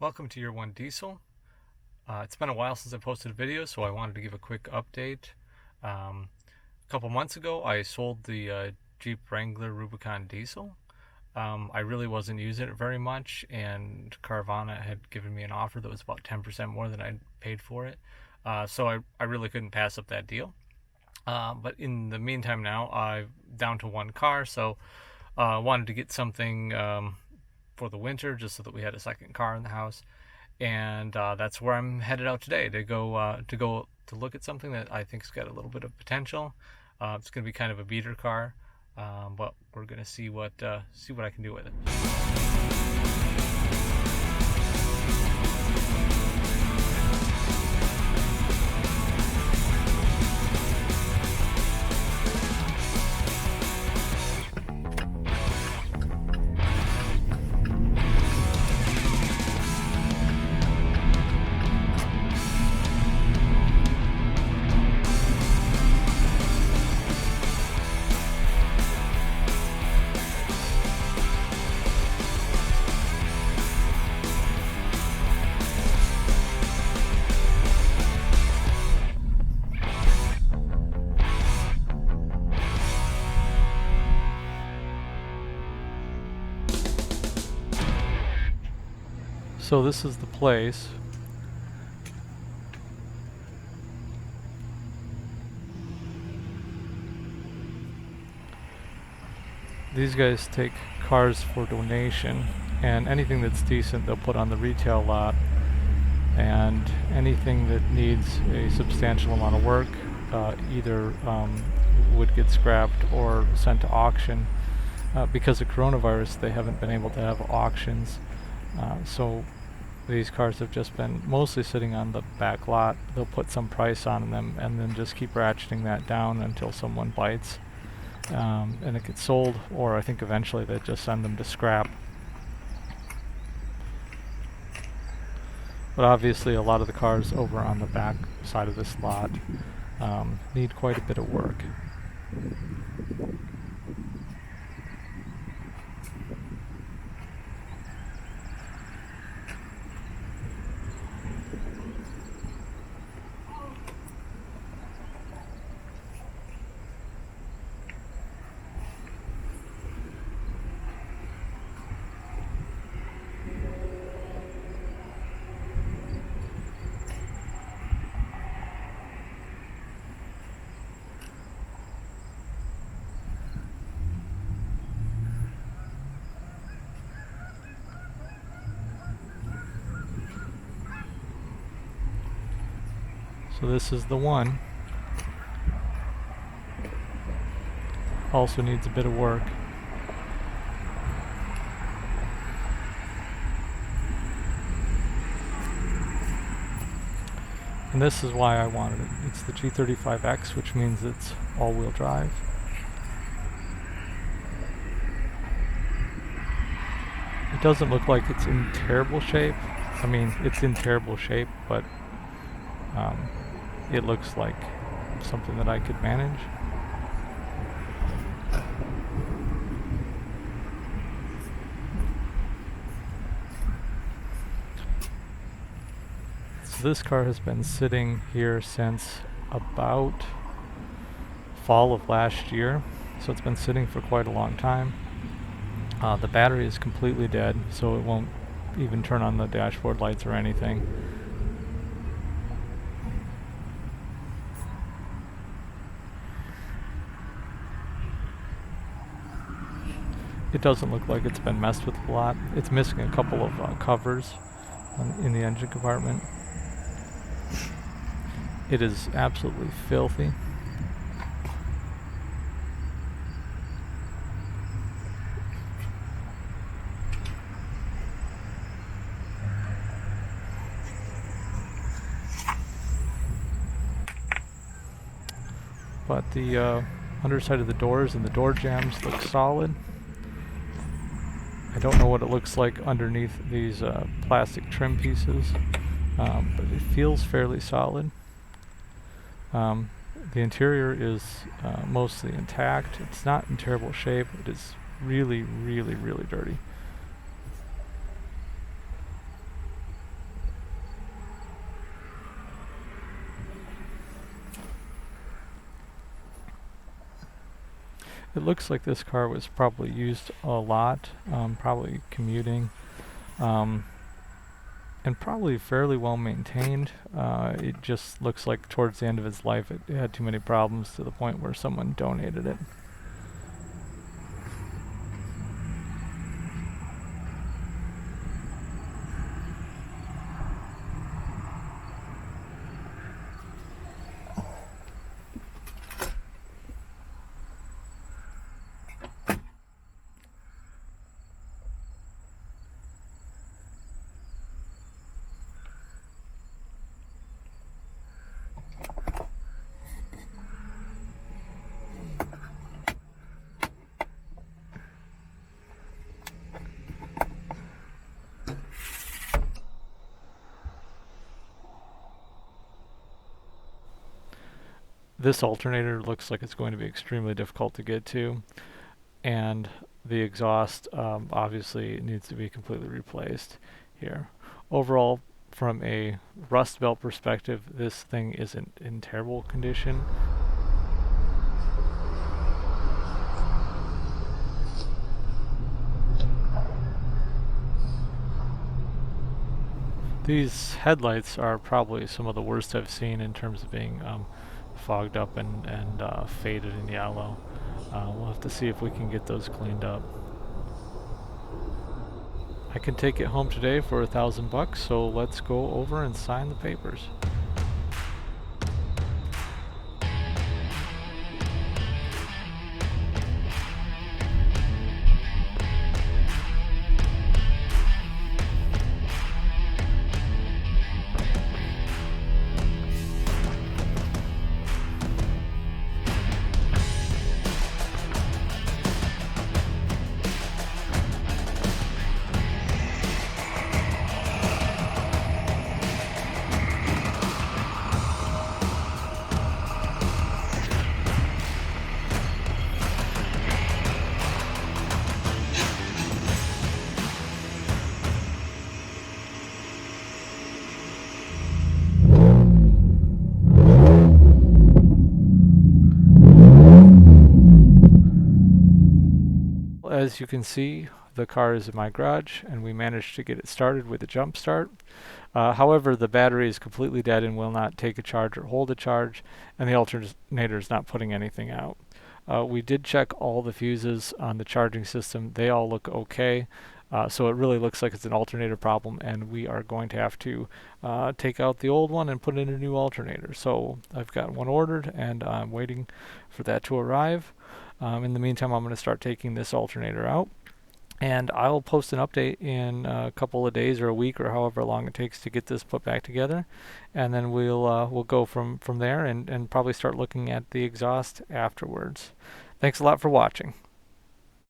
Welcome to Year One Diesel. It's been a while since I posted a video, so I wanted to give a quick update. A couple months ago, I sold the Jeep Rubicon Diesel. I really wasn't using it very much, and Carvana had given me an offer that was about 10% more than I'd paid for it. So I really couldn't pass up that deal. But in the meantime now, I'm down to one car, so I wanted to get something for the winter just so that we had a second car in the house. And that's where I'm headed out today to go to look at something that I think's got a little bit of potential. It's going to be kind of a beater car, but we're going to see what I can do with it. So this is the place. These guys take cars for donation, and anything that's decent they'll put on the retail lot, and anything that needs a substantial amount of work either would get scrapped or sent to auction. Because of coronavirus, they haven't been able to have auctions, so these cars have just been mostly sitting on the back lot. They'll put some price on them and then just keep ratcheting that down until someone bites, and it gets sold, or I think eventually they just send them to scrap. But obviously a lot of the cars over on the back side of this lot need quite a bit of work. So this is the one. Also needs a bit of work. And this is why I wanted it. It's the G35X, which means it's all-wheel drive. It doesn't look like it's in terrible shape. I mean, it's in terrible shape, but it looks like something that I could manage. So this car has been sitting here since about fall of last year, so it's been sitting for quite a long time. The battery is completely dead, so it won't even turn on the dashboard lights or anything. It doesn't look like it's been messed with a lot. It's missing a couple of covers in the engine compartment. It is absolutely filthy. But the underside of the doors and the door jambs look solid. I don't know what it looks like underneath these plastic trim pieces, but it feels fairly solid. The interior is mostly intact. It's not in terrible shape. It is really, really, really dirty. It looks like this car was probably used a lot, probably commuting, um, and probably fairly well maintained. It just looks like towards the end of its life it had too many problems to the point where someone donated it. This alternator looks like it's going to be extremely difficult to get to, and the exhaust obviously needs to be completely replaced here. Overall, from a rust belt perspective, this thing isn't in terrible condition. These headlights are probably some of the worst I've seen in terms of being fogged up and faded in yellow. We'll have to see if we can get those cleaned up. I can take it home today for $1,000, so let's go over and sign the papers. As you can see, the car is in my garage and we managed to get it started with a jump start. However, the battery is completely dead and will not take a charge or hold a charge, and the alternator is not putting anything out. We did check all the fuses on the charging system. They all look okay. So it really looks like it's an alternator problem, and we are going to have to take out the old one and put in a new alternator. So I've got one ordered and I'm waiting for that to arrive. In the meantime, I'm going to start taking this alternator out, and I'll post an update in a couple of days or a week or however long it takes to get this put back together, and then we'll go from there and probably start looking at the exhaust afterwards. Thanks a lot for watching.